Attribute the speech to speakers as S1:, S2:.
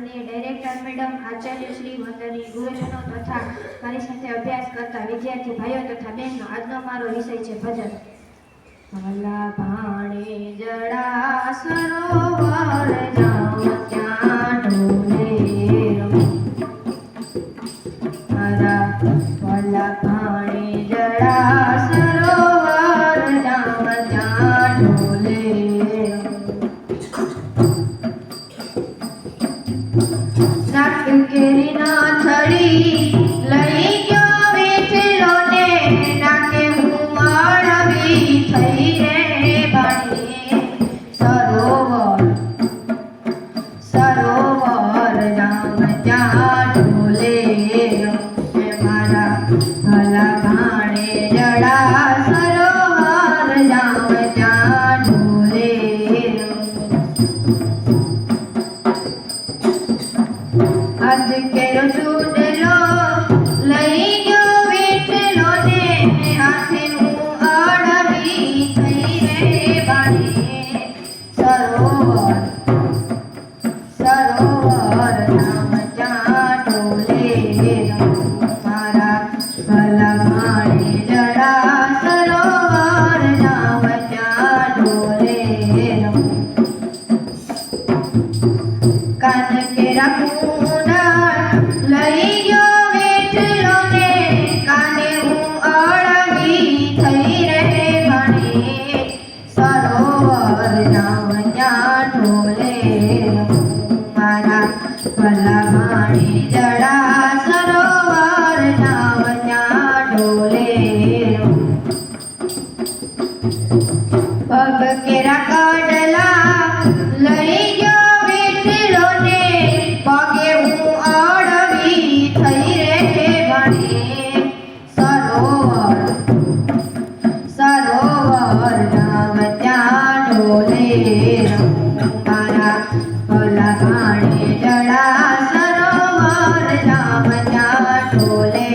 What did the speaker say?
S1: અને director madam, Acharya Shri, વંદનીય ગુરુજનો તથા મારી સાથે અભ્યાસ કરતા વિદ્યાર્થી ભાઈઓ તથા બહેનો, આજનો મારો વિષય છે ભજન. ભલા ભાણે જડા સરોવર જાઉં ત્યાં ઢોલે મારા ભલા ભાણે જડા સરોવર જાઉં ત્યાં ઢોલે નાખ્યું કેરીના થડી લઈ ગયો વેઠલો ને નાકે હું અળવી થઈ રે બાણી સરોવર સરોવર જામ ત્યાં ઢોલે મારા ભલા ભાણે જડા સરોવર જામ ત્યાં ઢોલે આજ કેરો ચૂડલો લઈ ગયો વેઠલો ને હાથે હું અળવી થઈ રે બાણી સરોવર સરોવર નામ ત્યાં ઢોલે મારા ભલા ભાણે જડા સરોવર નામ ત્યાં ઢોલે કાન કેરા લઈ ગયો વેઠલો ને કાને હું અળવી થઈ રે ભાણે સરોવર જામ ત્યાં ઢોલે મારા ભલા ભાણે જડા સરોવર જામ ત્યાં ઢોલે પગ કેરા કડલા લઈ ગયો વેઠલો ને પગે હું અળવી થઈ રે ભાણે સરોવર સરોવર જામ ત્યાં ઢોલે મારા ભલા ભાણે જડા સરોવર જામ ત્યાં ઢોલે